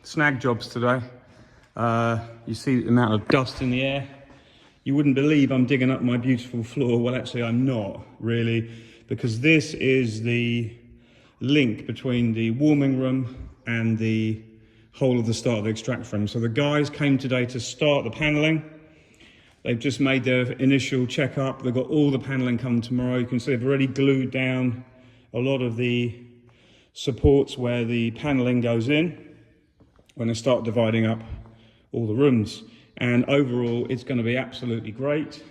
snag jobs today. You see the amount of dust in the air. You wouldn't believe I'm digging up my beautiful floor. Well, actually I'm not really, because this is the link between the warming room and the whole of the start of the extract room. So the guys came today to start the paneling. They've just made their initial checkup. They've got all the paneling coming tomorrow. You can see they've already glued down a lot of the supports where the paneling goes in when they start dividing up all the rooms. And overall, it's going to be absolutely great.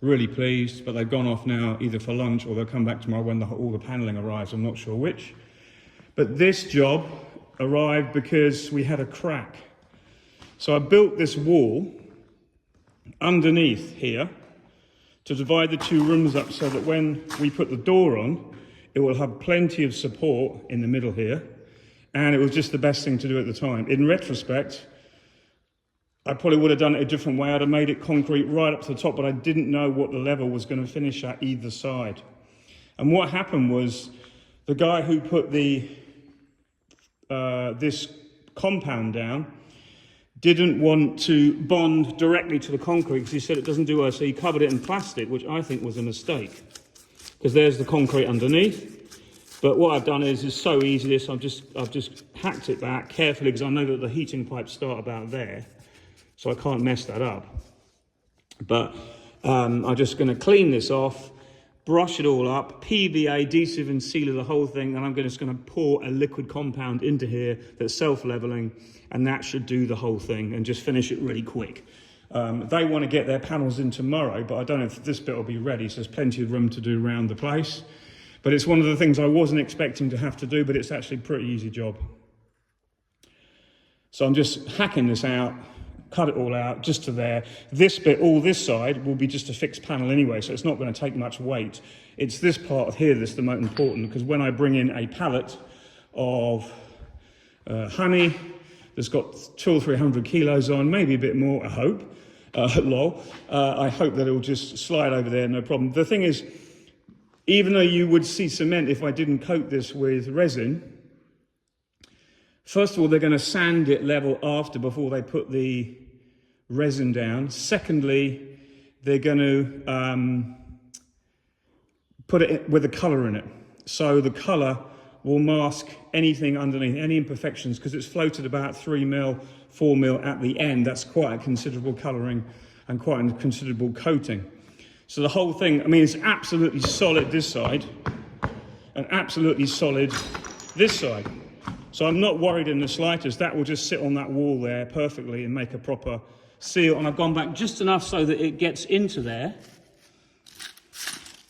Really pleased, but they've gone off now either for lunch or they'll come back tomorrow when all the paneling arrives. I'm not sure which. But this job arrived because we had a crack. So I built this wall underneath here to divide the two rooms up so that when we put the door on, it will have plenty of support in the middle here. And it was just the best thing to do at the time. In retrospect, I probably would have done it a different way. I'd have made it concrete right up to the top, but I didn't know what the level was going to finish at either side. And what happened was the guy who put this compound down didn't want to bond directly to the concrete because he said it doesn't do well, so he covered it in plastic, which I think was a mistake, because there's the concrete underneath. But what I've done is so easy. This I've just hacked it back carefully because I know that the heating pipes start about there, so I can't mess that up. But I'm just going to clean this off, brush it all up, PVA, adhesive and sealer the whole thing, and I'm just going to pour a liquid compound into here that's self-leveling, and that should do the whole thing and just finish it really quick. They want to get their panels in tomorrow, but I don't know if this bit will be ready, so there's plenty of room to do around the place. But it's one of the things I wasn't expecting to have to do, but it's actually a pretty easy job. So I'm just hacking this out, cut it all out just to there. This bit, all this side, will be just a fixed panel anyway, so it's not going to take much weight. It's this part here that's the most important, because when I bring in a pallet of honey that's got 200 or 300 kilos on, maybe a bit more, I hope, I hope that it will just slide over there, no problem. The thing is, even though you would see cement if I didn't coat this with resin, first of all, they're going to sand it level before they put the resin down. Secondly, they're going to put it with a colour in it. So the colour will mask anything underneath, any imperfections, because it's floated about 3 mil, 4 mil at the end. That's quite a considerable colouring and quite a considerable coating. So the whole thing, I mean, it's absolutely solid this side and absolutely solid this side. So I'm not worried in the slightest. That will just sit on that wall there perfectly and make a proper seal. And I've gone back just enough so that it gets into there.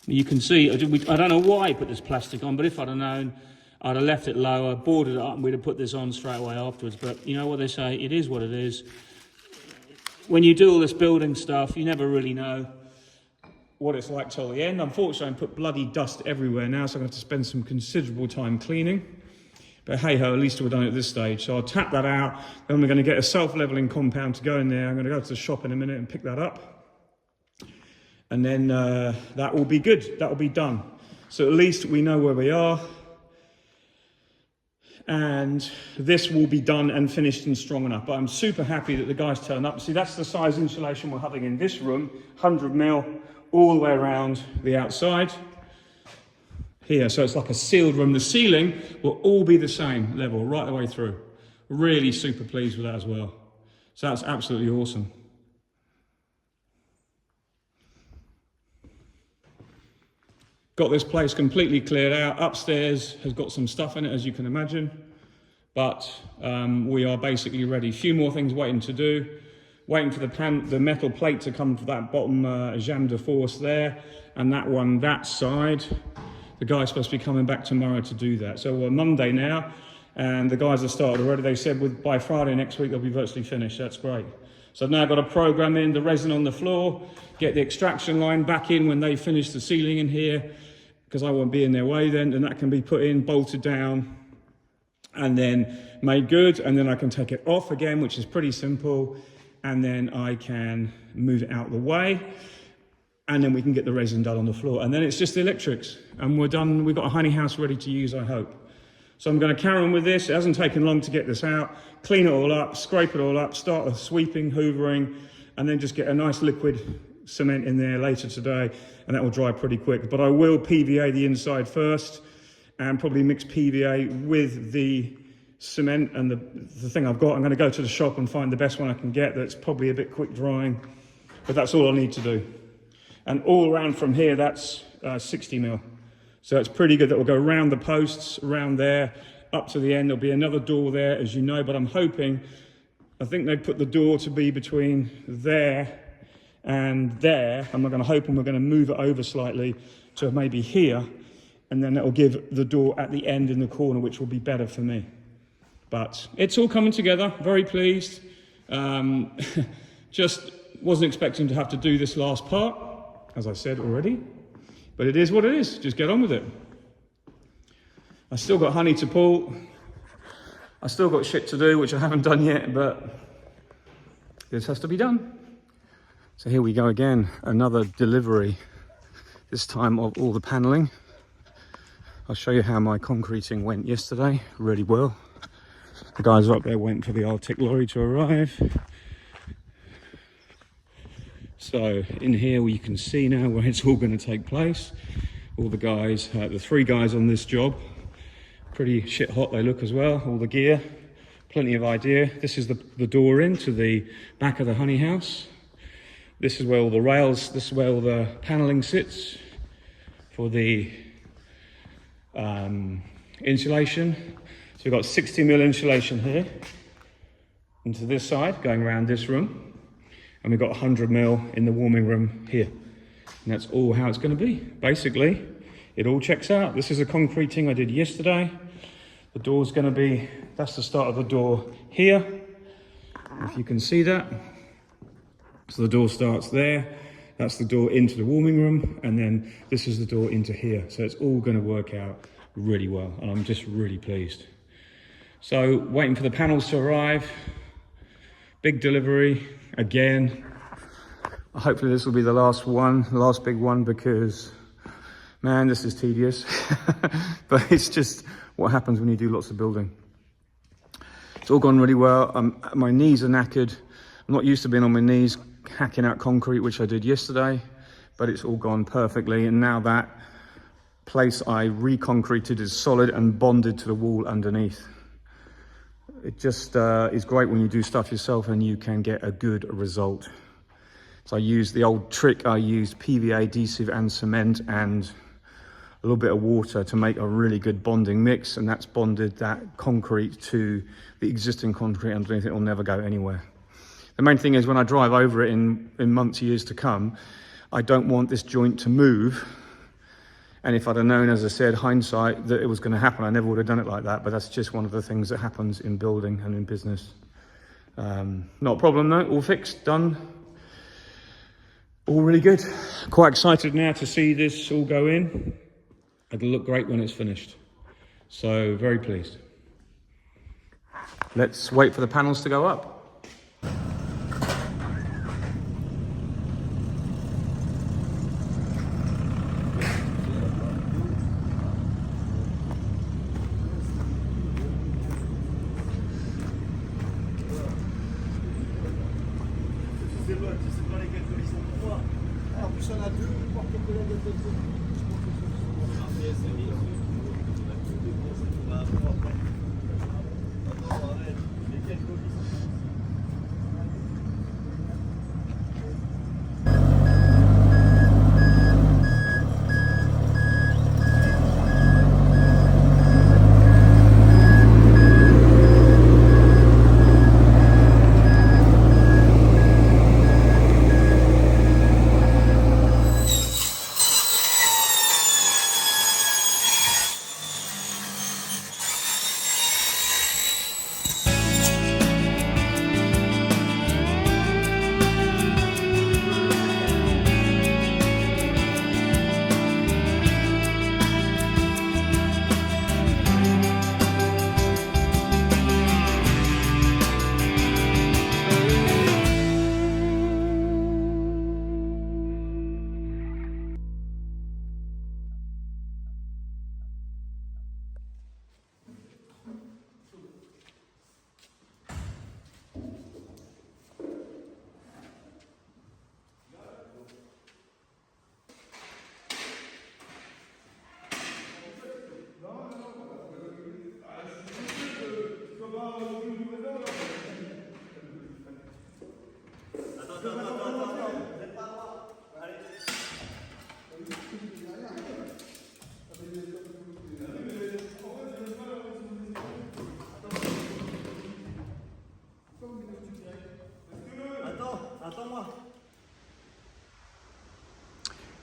You can see, I don't know why I put this plastic on, but if I'd have known, I'd have left it lower, boarded it up, and we'd have put this on straight away afterwards. But you know what they say, it is what it is. When you do all this building stuff, you never really know what it's like till the end. Unfortunately, I put bloody dust everywhere now, so I'm going to have to spend some considerable time cleaning. But hey-ho, at least we're done at this stage. So I'll tap that out, then we're going to get a self-leveling compound to go in there. I'm going to go to the shop in a minute and pick that up. And then that will be good, that will be done. So at least we know where we are. And this will be done and finished and strong enough. But I'm super happy that the guys turned up. See, that's the size insulation we're having in this room, 100 mil, all the way around the outside here. So it's like a sealed room. The ceiling will all be the same level right the way through. Really super pleased with that as well. So that's absolutely awesome. Got this place completely cleared out. Upstairs has got some stuff in it, as you can imagine, but we are basically ready. A few more things waiting to do. Waiting for the metal plate to come to that bottom jambe de force there, and that one that side. The guy's supposed to be coming back tomorrow to do that. So we're Monday now, and the guys have started already. They said by Friday next week they'll be virtually finished. That's great. So I've now got to program in the resin on the floor, get the extraction line back in when they finish the ceiling in here, because I won't be in their way then, and that can be put in, bolted down, and then made good, and then I can take it off again, which is pretty simple, and then I can move it out of the way, and then we can get the resin done on the floor, and then it's just the electrics, and we're done. We've got a honey house ready to use, I hope. So I'm going to carry on with this. It hasn't taken long to get this out, clean it all up, scrape it all up, start the sweeping, hoovering, and then just get a nice liquid cement in there later today, and that will dry pretty quick. But I will PVA the inside first and probably mix PVA with the cement and the thing I've got. I'm going to go to the shop and find the best one I can get that's probably a bit quick drying, but that's all I need to do. And all around from here, that's 60 mil. So it's pretty good. That will go around the posts, around there, up to the end. There'll be another door there, as you know, but I'm hoping, I think they put the door to be between there and there. I'm going to hope, and we're going to move it over slightly to maybe here, and then that will give the door at the end in the corner, which will be better for me. But it's all coming together, very pleased. Just wasn't expecting to have to do this last part, as I said already. But it is what it is, just get on with it. I still got honey to pull. I still got shit to do, which I haven't done yet, but this has to be done. So here we go again, another delivery, this time of all the paneling. I'll show you how my concreting went yesterday, really well. The guys are up there waiting for the Arctic lorry to arrive. So in here you can see now where it's all going to take place. All the guys, the 3 guys on this job, pretty shit hot they look as well. All the gear, plenty of idea. This is the door into the back of the honey house. This is where all the rails, this is where all the paneling sits for the insulation. So we've got 60 mil insulation here into this side, going around this room. And we've got 100 mil in the warming room here. And that's all how it's going to be. Basically, it all checks out. This is the concreting I did yesterday. The door's going to be, that's the start of the door here, if you can see that. So the door starts there. That's the door into the warming room. And then this is the door into here. So it's all going to work out really well. And I'm just really pleased. So waiting for the panels to arrive. Big delivery. Again, hopefully this will be the last one, the last big one, because man, this is tedious. But it's just what happens when you do lots of building. It's all gone really well. My knees are knackered. I'm not used to being on my knees hacking out concrete, which I did yesterday, but it's all gone perfectly. And now that place I reconcreted is solid and bonded to the wall underneath. It just is great when you do stuff yourself and you can get a good result. So I used the old trick. I used PVA adhesive and cement and a little bit of water to make a really good bonding mix, and that's bonded that concrete to the existing concrete underneath. It will never go anywhere. The main thing is when I drive over it in months, years to come, I don't want this joint to move. And if I'd have known, as I said, hindsight, that it was going to happen, I never would have done it like that. But that's just one of the things that happens in building and in business. Not a problem though, all fixed, done. All really good. Quite excited now to see this all go in. It'll look great when it's finished. So very pleased. Let's wait for the panels to go up.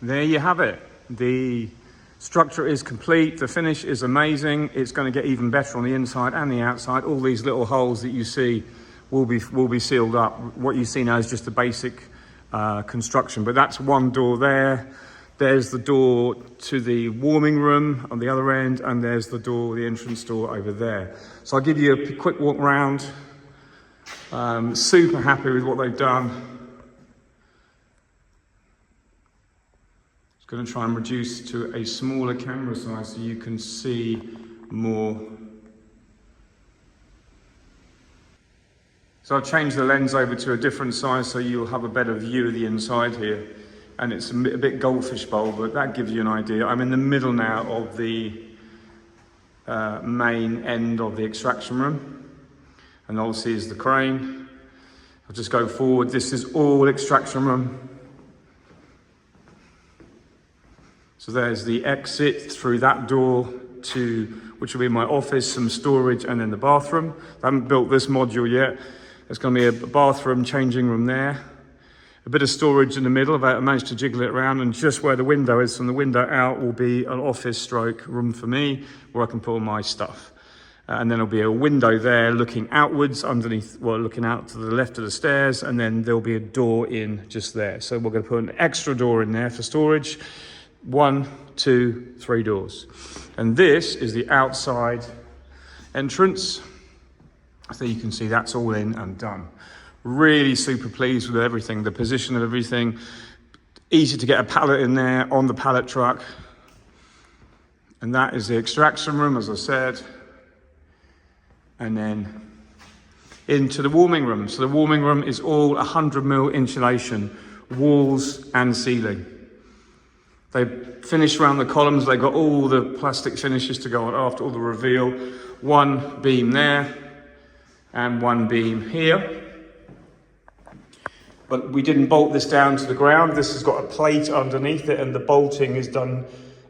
There you have it. The structure is complete. The finish is amazing. It's going to get even better on the inside and the outside. All these little holes that you see will be sealed up. What you see now is just the basic construction, but that's one door there. There's the door to the warming room on the other end, and there's the door, the entrance door over there. So I'll give you a quick walk round. Super happy with what they've done. Going to try and reduce to a smaller camera size so you can see more. So I've changed the lens over to a different size so you'll have a better view of the inside here. And it's a bit goldfish bowl, but that gives you an idea. I'm in the middle now of the main end of the extraction room. And obviously is the crane. I'll just go forward. This is all extraction room. So there's the exit through that door to, which will be my office, some storage, and then the bathroom. I haven't built this module yet. There's going to be a bathroom, changing room there. A bit of storage in the middle. I managed to jiggle it around, and just where the window is, from the window out, will be an office stroke room for me, where I can put all my stuff. And then there'll be a window there looking outwards underneath, well, looking out to the left of the stairs, and then there'll be a door in just there. So we're going to put an extra door in there for storage. 1, 2, 3 doors. And this is the outside entrance. So you can see that's all in and done. Really super pleased with everything, the position of everything. Easy to get a pallet in there on the pallet truck. And that is the extraction room, as I said. And then into the warming room. So the warming room is all 100mm insulation, walls and ceiling. They finished around the columns. They got all the plastic finishes to go on after, all the reveal. One beam there and one beam here. But we didn't bolt this down to the ground. This has got a plate underneath it, and the bolting is done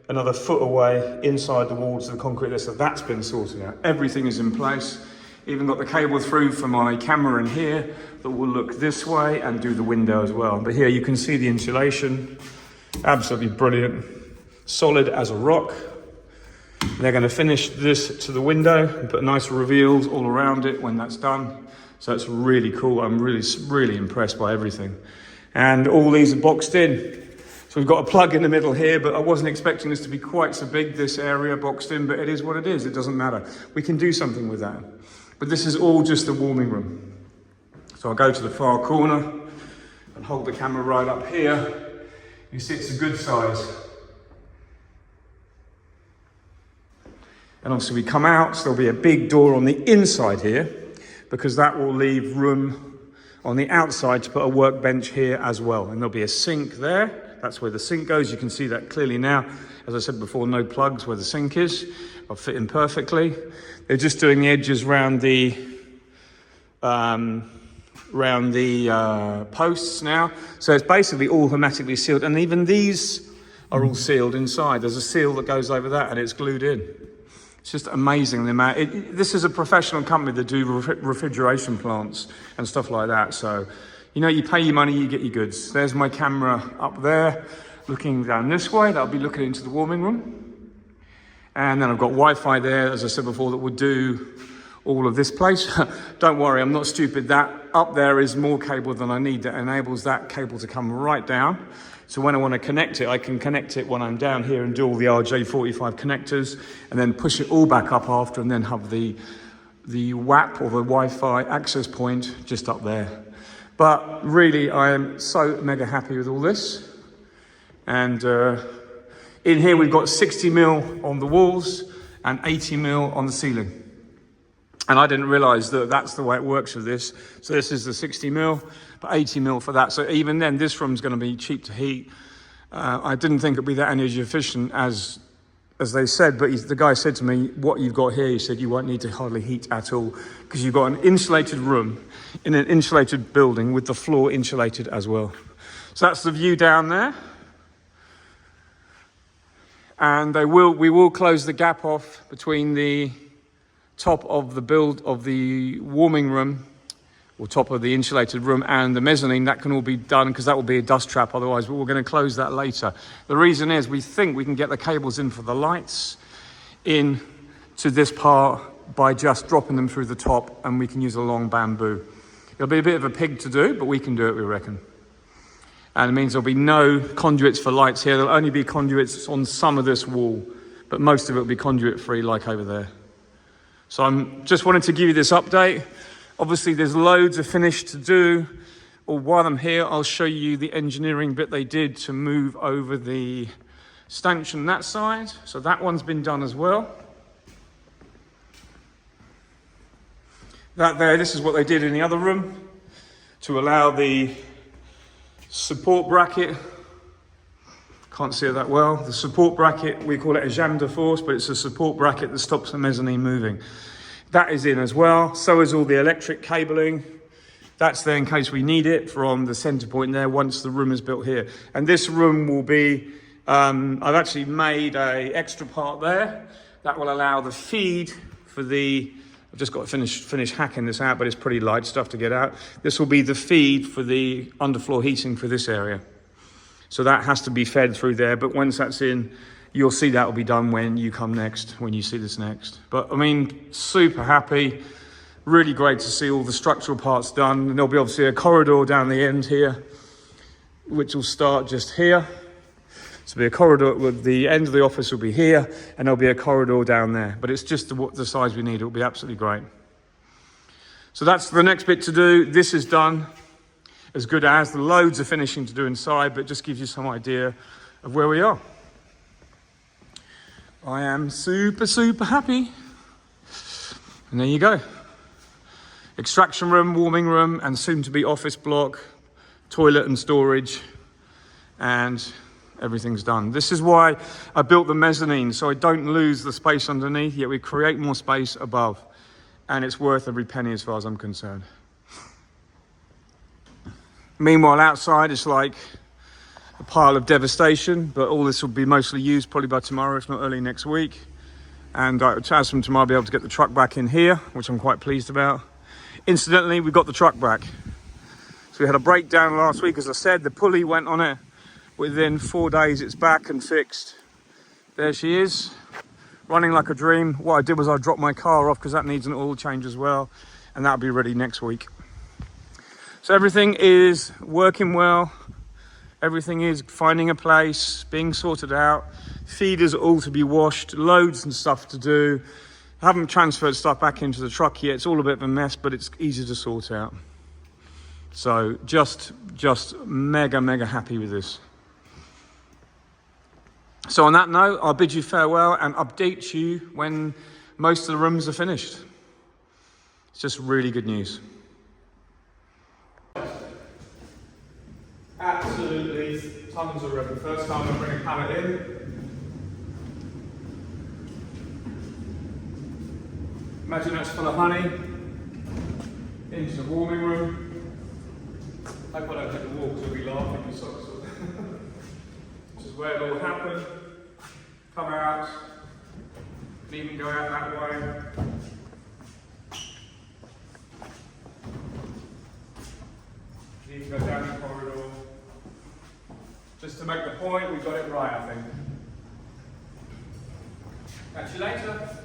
another foot away inside the walls of the concrete there. So that's been sorted out. Everything is in place. Even got the cable through for my camera in here that will look this way and do the window as well. But here you can see the insulation. Absolutely brilliant, solid as a rock. They're going to finish this to the window and put nice reveals all around it when that's done. So it's really cool. I'm really impressed by everything. And all these are boxed in. So we've got a plug in the middle here, but I wasn't expecting this to be quite so big, this area boxed in, but it is what it is. It doesn't matter. We can do something with that. But this is all just the warming room. So I'll go to the far corner and hold the camera right up here. You see it's a good size. And obviously we come out, so there'll be a big door on the inside here, because that will leave room on the outside to put a workbench here as well. And there'll be a sink there. That's where the sink goes. You can see that clearly now. As I said before, no plugs where the sink is. I'll fit in perfectly. They're just doing the edges around the posts now. So it's basically all hermetically sealed. And even these are all sealed inside. There's a seal that goes over that and it's glued in. It's just amazing the amount. This is a professional company that do refrigeration plants and stuff like that. So, you know, you pay your money, you get your goods. There's my camera up there, looking down this way. That'll be looking into the warming room. And then I've got Wi-Fi there, as I said before, that would do all of this place. Don't worry, I'm not stupid. That up there is more cable than I need. That enables that cable to come right down. So when I want to connect it, I can connect it when I'm down here and do all the RJ45 connectors, and then push it all back up after, and then have the WAP or the Wi-Fi access point just up there. But really, I am so mega happy with all this. And in here, we've got 60mm on the walls and 80mm on the ceiling. And I didn't realize that that's the way it works with this. So this is the 60mm, but 80mm for that. So even then, this room's going to be cheap to heat. I didn't think it'd be that energy efficient as as they said, but the guy said to me, what you've got here, he said, you won't need to hardly heat at all because you've got an insulated room in an insulated building with the floor insulated as well. So that's the view down there. And we will close the gap off between the top of the warming room, or top of the insulated room, and the mezzanine. That can all be done because that will be a dust trap otherwise, but we're going to close that later. The reason is we think we can get the cables in for the lights in to this part by just dropping them through the top, and we can use a long bamboo. It'll be a bit of a pig to do, but we can do it, we reckon. And it means there'll be no conduits for lights here. There'll only be conduits on some of this wall, but most of it will be conduit free like over there. So I'm just wanted to give you this update. Obviously, there's loads of finish to do. Or while I'm here, I'll show you the engineering bit they did to move over the stanchion that side. So that one's been done as well. That there, this is what they did in the other room to allow the support bracket. Can't see it that well. The support bracket, we call it a jambe de force, but it's a support bracket that stops the mezzanine moving. That is in as well. So is all the electric cabling. That's there in case we need it from the center point there once the room is built here. And this room will be, I've actually made a extra part there that will allow the feed for the, I've just got to finish hacking this out, but it's pretty light stuff to get out. This will be the feed for the underfloor heating for this area. So that has to be fed through there, but once that's in, you'll see that will be done when you come next, when you see this next. But I mean, super happy. Really great to see all the structural parts done. And there'll be obviously a corridor down the end here, which will start just here. So there'll be a corridor, with the end of the office will be here, and there'll be a corridor down there. But it's just the size we need. It'll be absolutely great. So that's the next bit to do. This is done as good as. The loads of finishing to do inside, but it just gives you some idea of where we are. I am super, super happy. And there you go. Extraction room, warming room, and soon to be office block, toilet and storage, and everything's done. This is why I built the mezzanine, so I don't lose the space underneath, yet we create more space above. And it's worth every penny as far as I'm concerned. Meanwhile, outside it's like a pile of devastation, but all this will be mostly used probably by tomorrow, if not early next week. And as from tomorrow, I'll be able to get the truck back in here, which I'm quite pleased about. Incidentally, we got the truck back. So we had a breakdown last week, as I said. The pulley went on it. Within 4 days, it's back and fixed. There she is, running like a dream. What I did was I dropped my car off because that needs an oil change as well, and that'll be ready next week. So everything is working well. Everything is finding a place, being sorted out. Feeders all to be washed, loads and stuff to do. I haven't transferred stuff back into the truck yet. It's all a bit of a mess, but it's easy to sort out. So just mega, mega happy with this. So on that note, I'll bid you farewell and update you when most of the rooms are finished. It's just really good news. Absolutely tons of room. First time I bring a pallet in. Imagine that's full of honey. Into the warming room. Hope I don't have to walk because I'll be laughing and socks. This is where it all happened. Come out. And even go out that way. You can go down the corridor. Just to make the point, we got it right, I think. Catch you later.